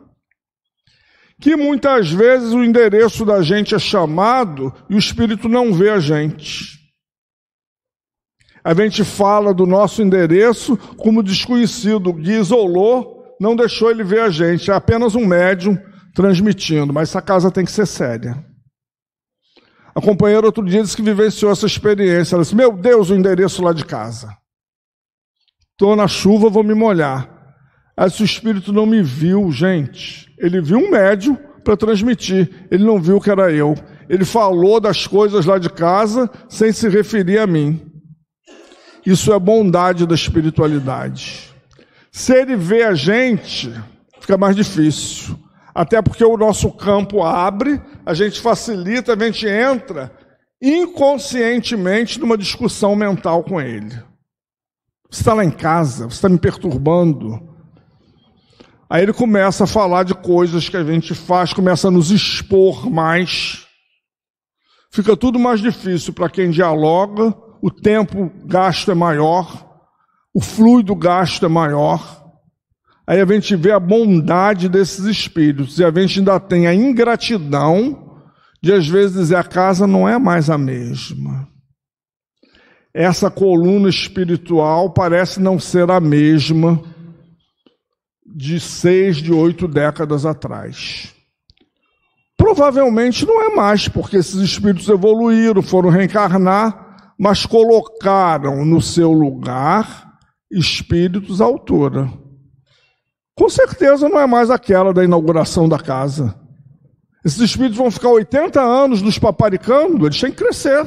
que muitas vezes o endereço da gente é chamado e o espírito não vê a gente. A gente fala do nosso endereço como desconhecido. O guia isolou, não deixou ele ver a gente. É apenas um médium transmitindo, mas essa casa tem que ser séria. A companheira outro dia disse que vivenciou essa experiência. Ela disse, meu Deus, o endereço lá de casa. Estou na chuva, vou me molhar. Aí o espírito não me viu, gente. Ele viu um médium para transmitir. Ele não viu que era eu. Ele falou das coisas lá de casa sem se referir a mim. Isso é bondade da espiritualidade. Se ele vê a gente, fica mais difícil. Até porque o nosso campo abre, a gente facilita, a gente entra inconscientemente numa discussão mental com ele. Você está lá em casa, você está me perturbando. Aí ele começa a falar de coisas que a gente faz, começa a nos expor mais. Fica tudo mais difícil para quem dialoga, o tempo gasto é maior, o fluido gasto é maior. Aí a gente vê a bondade desses espíritos, e a gente ainda tem a ingratidão de às vezes dizer, a casa não é mais a mesma. Essa coluna espiritual parece não ser a mesma de 6, de 8 décadas atrás. Provavelmente não é mais, porque esses espíritos evoluíram, foram reencarnar, mas colocaram no seu lugar espíritos à altura. Com certeza não é mais aquela da inauguração da casa. Esses espíritos vão ficar 80 anos nos paparicando, eles têm que crescer.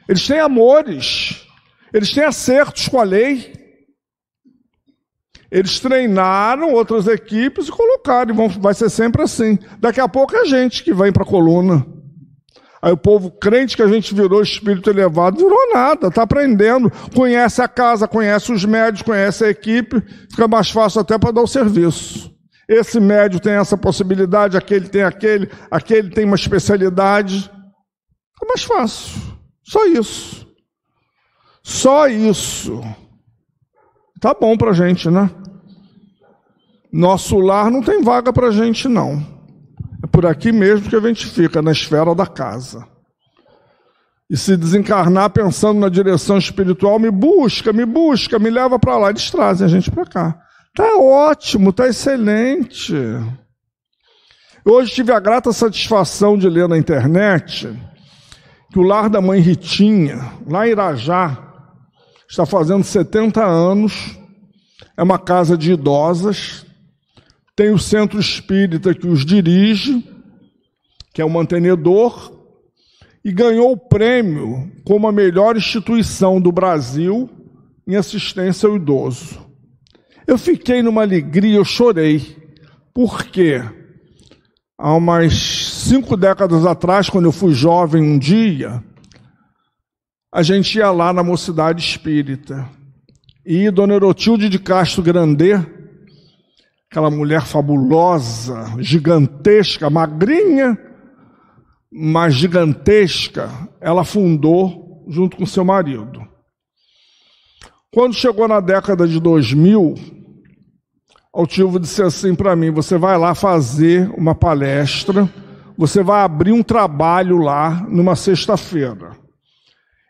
Eles têm amores, eles têm acertos com a lei. Eles treinaram outras equipes e colocaram, e vai ser sempre assim. Daqui a pouco é a gente que vem para a coluna. Aí o povo crente que a gente virou espírito elevado, virou nada, está aprendendo, conhece a casa, conhece os médios, conhece a equipe, fica mais fácil até para dar o serviço. Esse médio tem essa possibilidade, aquele tem aquele tem uma especialidade. É mais fácil. Só isso. Só isso. Tá bom para a gente, né? Nosso lar não tem vaga para a gente, não. É por aqui mesmo que a gente fica, na esfera da casa. E se desencarnar pensando na direção espiritual, me busca, me leva para lá. Eles trazem a gente para cá. Tá ótimo, tá excelente. Hoje tive a grata satisfação de ler na internet que o lar da mãe Ritinha, lá em Irajá, está fazendo 70 anos, é uma casa de idosas, tem o centro espírita que os dirige, que é o mantenedor, e ganhou o prêmio como a melhor instituição do Brasil em assistência ao idoso. Eu fiquei numa alegria, eu chorei, porque há umas 5 décadas atrás, quando eu fui jovem um dia, a gente ia lá na Mocidade Espírita, e Dona Erotilde de Castro Grandê, aquela mulher fabulosa, gigantesca, magrinha, mas gigantesca, ela fundou junto com seu marido. Quando chegou na década de 2000, Altivo disse assim para mim: você vai lá fazer uma palestra, você vai abrir um trabalho lá numa sexta-feira.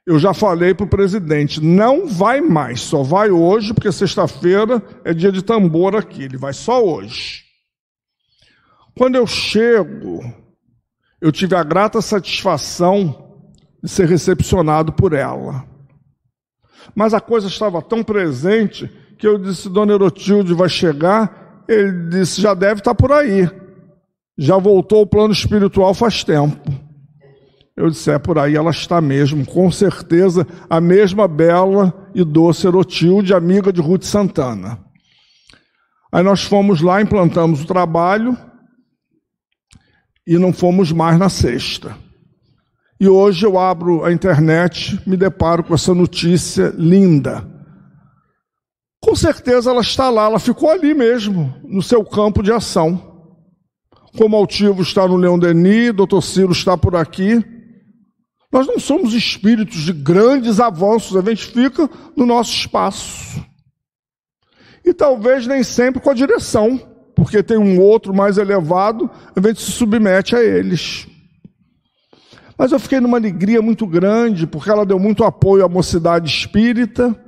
Eu já falei para o presidente, não vai mais, só vai hoje, porque sexta-feira é dia de tambor aqui, ele vai só hoje. Quando eu chego, eu tive a grata satisfação de ser recepcionado por ela. Mas a coisa estava tão presente que eu disse: Dona Erotilde vai chegar. Ele disse: já deve estar por aí. Já voltou ao plano espiritual faz tempo. Eu disse: é por aí, ela está mesmo, com certeza, a mesma bela e doce Erotilde, amiga de Ruth Santana. Aí nós fomos lá, implantamos o trabalho e não fomos mais na sexta. E hoje eu abro a internet, me deparo com essa notícia linda. Com certeza ela está lá, ela ficou ali mesmo, no seu campo de ação. Como Altivo está no Leão Denis, Dr. Ciro está por aqui. Nós não somos espíritos de grandes avanços, a gente fica no nosso espaço. E talvez nem sempre com a direção, porque tem um outro mais elevado, a gente se submete a eles. Mas eu fiquei numa alegria muito grande, porque ela deu muito apoio à Mocidade Espírita,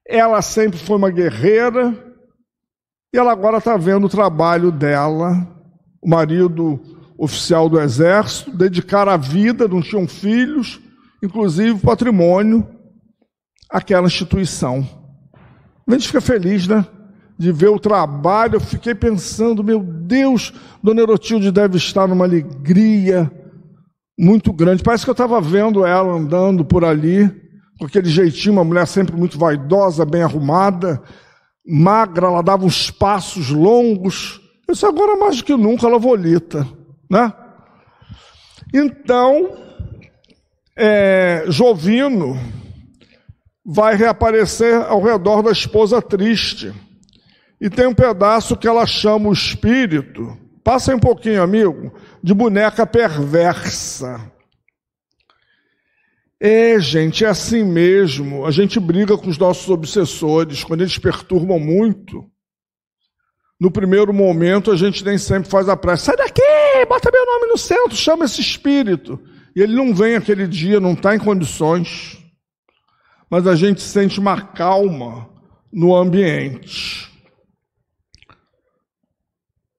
ela sempre foi uma guerreira, e ela agora está vendo o trabalho dela, o marido oficial do Exército, dedicar a vida, não tinham filhos, inclusive patrimônio, àquela instituição. A gente fica feliz, né? De ver o trabalho. Eu fiquei pensando, meu Deus, Dona Erotilde deve estar numa alegria muito grande. Parece que eu estava vendo ela andando por ali, com aquele jeitinho, uma mulher sempre muito vaidosa, bem arrumada, magra, ela dava uns passos longos. Eu disse: agora mais do que nunca ela volita, né? Então, Jovino vai reaparecer ao redor da esposa triste. E tem um pedaço que ela chama o espírito, passa aí um pouquinho, amigo, de boneca perversa. Gente, é assim mesmo. A gente briga com os nossos obsessores, quando eles perturbam muito. No primeiro momento, a gente nem sempre faz a prece. Sai daqui, bota meu nome no centro, chama esse espírito. E ele não vem aquele dia, não está em condições. Mas a gente sente uma calma no ambiente.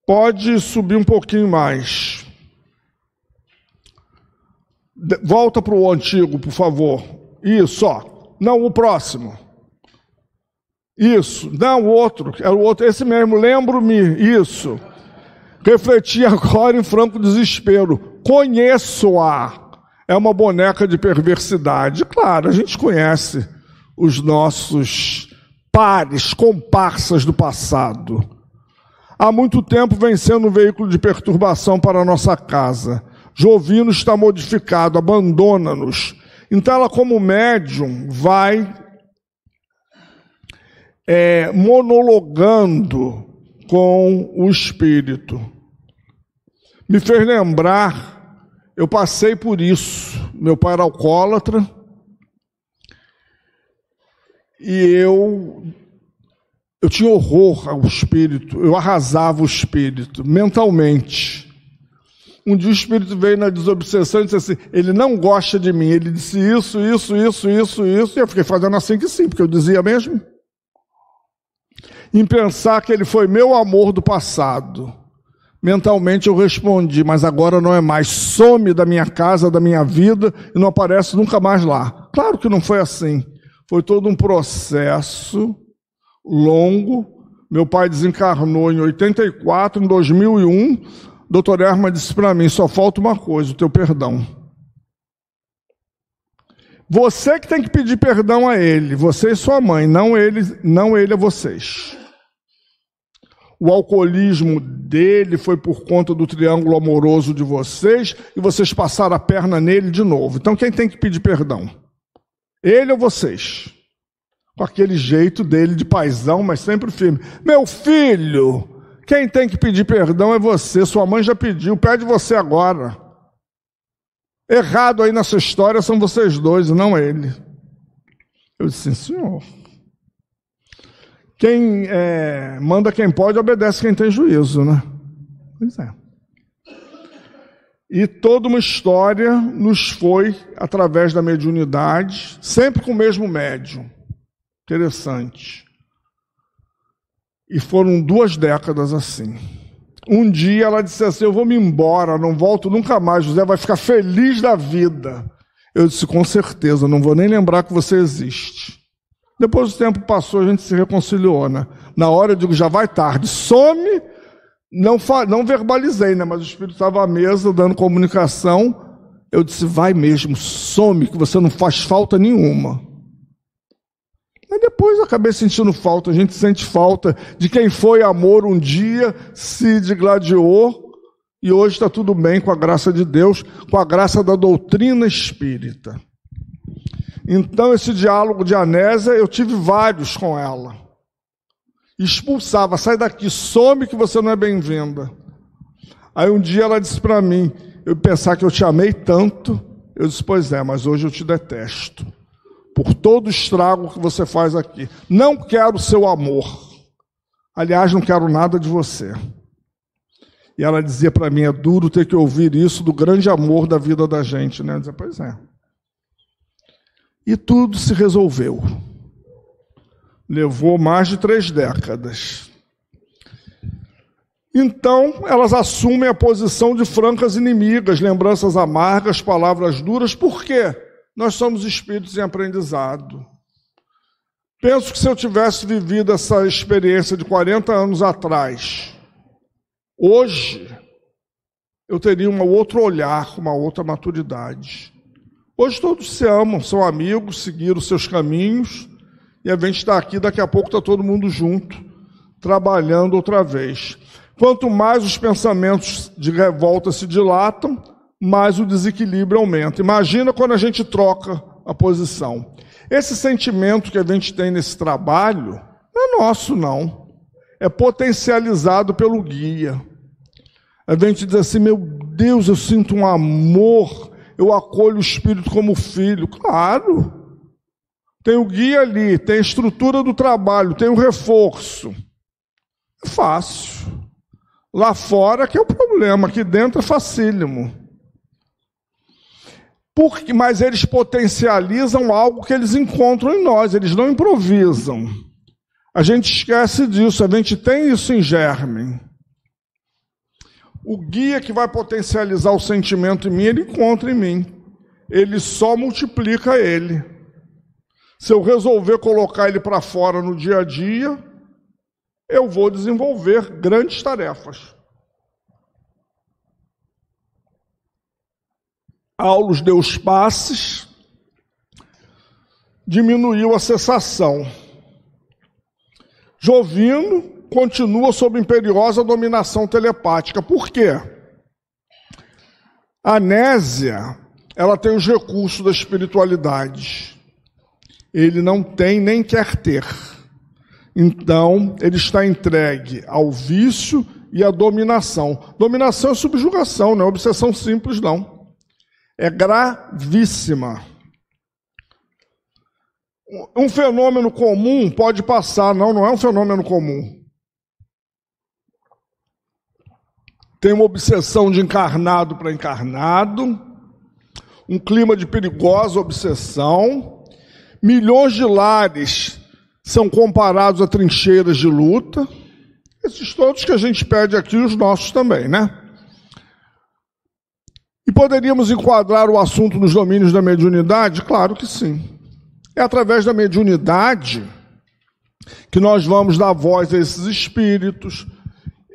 Pode subir um pouquinho mais. Volta para o antigo, por favor. Isso, ó. Não, o próximo. Isso. Não, o outro. É o outro. Esse mesmo. Lembro-me. Isso. Refleti agora em franco desespero. Conheço-a. É uma boneca de perversidade. Claro, a gente conhece os nossos pares, comparsas do passado. Há muito tempo vem sendo um veículo de perturbação para a nossa casa. Jovino está modificado, abandona-nos. Então ela, como médium, vai monologando com o espírito. Me fez lembrar, eu passei por isso. Meu pai era alcoólatra e eu tinha horror ao espírito, eu arrasava o espírito mentalmente. Um dia o espírito veio na desobsessão e disse assim, ele não gosta de mim. Ele disse isso, e eu fiquei fazendo assim que sim, porque eu dizia mesmo. Em pensar que ele foi meu amor do passado. Mentalmente eu respondi, mas agora não é mais. Some da minha casa, da minha vida, e não aparece nunca mais lá. Claro que não foi assim. Foi todo um processo longo. Meu pai desencarnou em 84, em 2001... Doutor Erma disse para mim, só falta uma coisa, o teu perdão. Você que tem que pedir perdão a ele, você e sua mãe, não ele a vocês. O alcoolismo dele foi por conta do triângulo amoroso de vocês e vocês passaram a perna nele de novo. Então quem tem que pedir perdão? Ele ou vocês? Com aquele jeito dele de paizão, mas sempre firme. Meu filho... Quem tem que pedir perdão é você, sua mãe já pediu, pede você agora. Errado aí nessa história são vocês dois e não ele. Eu disse, sim, senhor. Quem manda quem pode, obedece quem tem juízo, né? Pois é. E toda uma história nos foi através da mediunidade, sempre com o mesmo médium. Interessante. E foram 2 décadas assim. Um dia ela disse assim, eu vou me embora, não volto nunca mais, José vai ficar feliz da vida. Eu disse, com certeza, não vou nem lembrar que você existe. Depois o tempo passou, a gente se reconciliou, né? Na hora eu digo, já vai tarde, some, não verbalizei, né? Mas o espírito estava à mesa, dando comunicação, eu disse, vai mesmo, some, que você não faz falta nenhuma. Mas depois eu acabei sentindo falta, a gente sente falta de quem foi amor um dia, se digladiou, e hoje está tudo bem com a graça de Deus, com a graça da doutrina espírita. Então esse diálogo de Anésia, eu tive vários com ela. Expulsava, sai daqui, some que você não é bem-vinda. Aí um dia ela disse para mim, eu pensar que eu te amei tanto, eu disse, pois é, mas hoje eu te detesto. Por todo o estrago que você faz aqui. Não quero seu amor. Aliás, não quero nada de você. E ela dizia para mim, é duro ter que ouvir isso do grande amor da vida da gente, né? Eu dizia, pois é. E tudo se resolveu. Levou mais de 3 décadas. Então, elas assumem a posição de francas inimigas, lembranças amargas, palavras duras. Por quê? Nós somos espíritos em aprendizado. Penso que se eu tivesse vivido essa experiência de 40 anos atrás, hoje, eu teria um outro olhar, uma outra maturidade. Hoje todos se amam, são amigos, seguiram seus caminhos, e a gente está aqui, daqui a pouco está todo mundo junto, trabalhando outra vez. Quanto mais os pensamentos de revolta se dilatam, mais o desequilíbrio aumenta. Imagina quando a gente troca a posição. Esse sentimento que a gente tem nesse trabalho não é nosso, não. É potencializado pelo guia. A gente diz assim, meu Deus, eu sinto um amor, eu acolho o espírito como filho. Claro. Tem o guia ali, tem a estrutura do trabalho, tem o reforço. É fácil. Lá fora que é o problema, aqui dentro é facílimo. Mas eles potencializam algo que eles encontram em nós, eles não improvisam. A gente esquece disso, a gente tem isso em germe. O guia que vai potencializar o sentimento em mim, ele encontra em mim. Ele só multiplica ele. Se eu resolver colocar ele para fora no dia a dia, eu vou desenvolver grandes tarefas. Aulus deu os passes, diminuiu a cessação. Jovino continua sob imperiosa dominação telepática. Por quê? A Nésia, ela tem os recursos da espiritualidade. Ele não tem nem quer ter. Então, ele está entregue ao vício e à dominação. Dominação é subjugação, não é obsessão simples, não. É gravíssima. Um fenômeno comum pode passar. Não é um fenômeno comum. Tem uma obsessão de encarnado para encarnado, um clima de perigosa obsessão, milhões de lares são comparados a trincheiras de luta, esses todos que a gente pede aqui, os nossos também, né? E poderíamos enquadrar o assunto nos domínios da mediunidade? Claro que sim. É através da mediunidade que nós vamos dar voz a esses espíritos.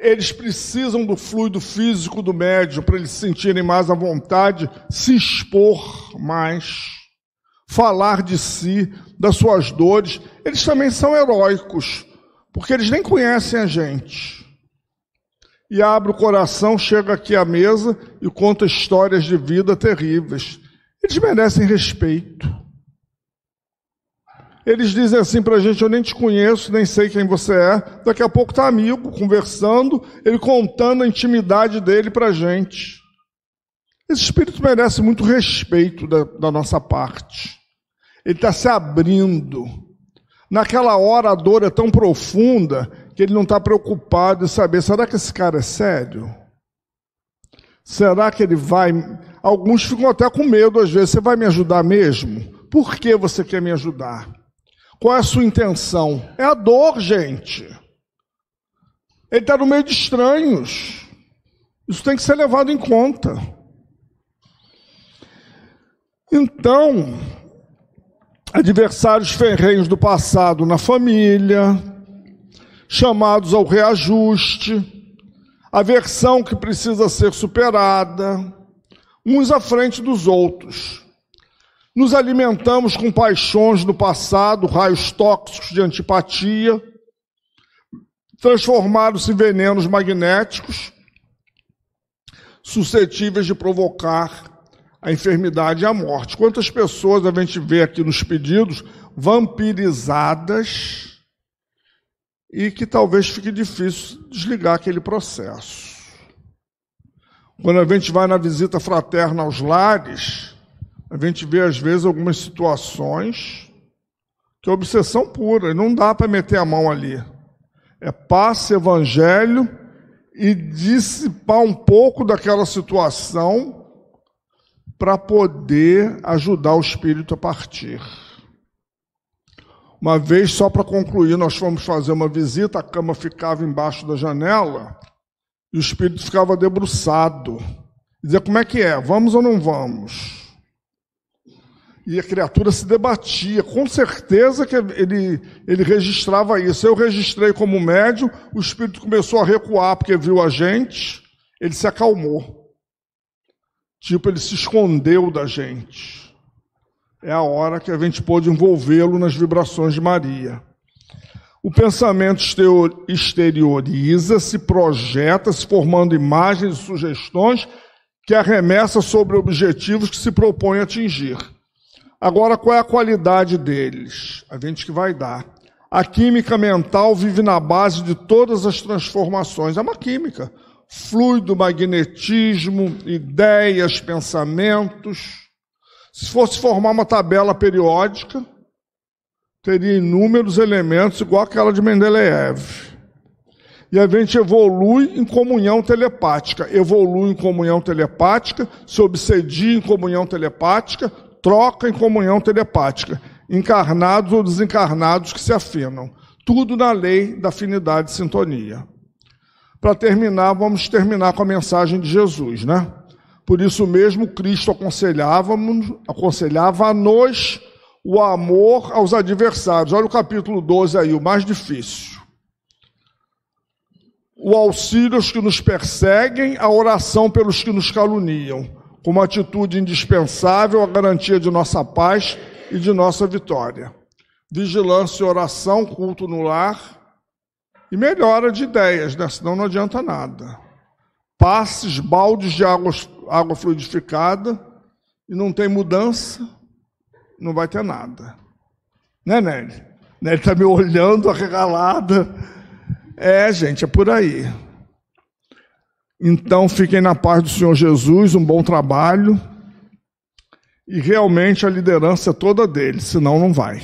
Eles precisam do fluido físico do médium para eles se sentirem mais à vontade, se expor mais, falar de si, das suas dores. Eles também são heróicos, porque eles nem conhecem a gente. E abre o coração, chega aqui à mesa e conta histórias de vida terríveis. Eles merecem respeito. Eles dizem assim para a gente: eu nem te conheço, nem sei quem você é. Daqui a pouco está amigo, conversando, ele contando a intimidade dele para a gente. Esse espírito merece muito respeito da nossa parte. Ele está se abrindo. Naquela hora a dor é tão profunda que ele não está preocupado em saber, será que esse cara é sério? Será que ele vai... Alguns ficam até com medo às vezes. Você vai me ajudar mesmo? Por que você quer me ajudar? Qual é a sua intenção? É a dor, gente. Ele está no meio de estranhos. Isso tem que ser levado em conta. Então, adversários ferrenhos do passado na família, chamados ao reajuste, aversão que precisa ser superada, uns à frente dos outros. Nos alimentamos com paixões do passado, raios tóxicos de antipatia, transformados em venenos magnéticos, suscetíveis de provocar a enfermidade e a morte. Quantas pessoas a gente vê aqui nos pedidos vampirizadas e que talvez fique difícil desligar aquele processo. Quando a gente vai na visita fraterna aos lares, a gente vê, às vezes, algumas situações que é obsessão pura, e não dá para meter a mão ali. É passe, evangelho e dissipar um pouco daquela situação para poder ajudar o espírito a partir. Uma vez, só para concluir, nós fomos fazer uma visita, a cama ficava embaixo da janela e o espírito ficava debruçado. Dizia, como é que é? Vamos ou não vamos? E a criatura se debatia. Com certeza que ele registrava isso. Eu registrei como médium, o espírito começou a recuar porque viu a gente, ele se acalmou. Tipo, ele se escondeu da gente. É a hora que a gente pôde envolvê-lo nas vibrações de Maria. O pensamento exterioriza, se projeta, se formando imagens e sugestões que arremessa sobre objetivos que se propõe a atingir. Agora, qual é a qualidade deles? A gente que vai dar. A química mental vive na base de todas as transformações. É uma química. Fluido, magnetismo, ideias, pensamentos. Se fosse formar uma tabela periódica, teria inúmeros elementos, igual aquela de Mendeleev. E a gente evolui em comunhão telepática. Evolui em comunhão telepática, se obsedia em comunhão telepática, troca em comunhão telepática. Encarnados ou desencarnados que se afinam. Tudo na lei da afinidade e sintonia. Para terminar, vamos terminar com a mensagem de Jesus, né? Por isso mesmo, Cristo aconselhava-nos O amor aos adversários. Olha o capítulo 12 aí, o mais difícil. O auxílio aos que nos perseguem, a oração pelos que nos caluniam, como atitude indispensável à garantia de nossa paz e de nossa vitória. Vigilância e oração, culto no lar e melhora de ideias, né? Senão não adianta nada. Passes, baldes de água fluidificada e não tem mudança, não vai ter nada. Né, Nelly? Nelly está me olhando arregalada. Gente, é por aí. Então, fiquem na paz do Senhor Jesus, um bom trabalho. E realmente a liderança é toda dele, senão não vai.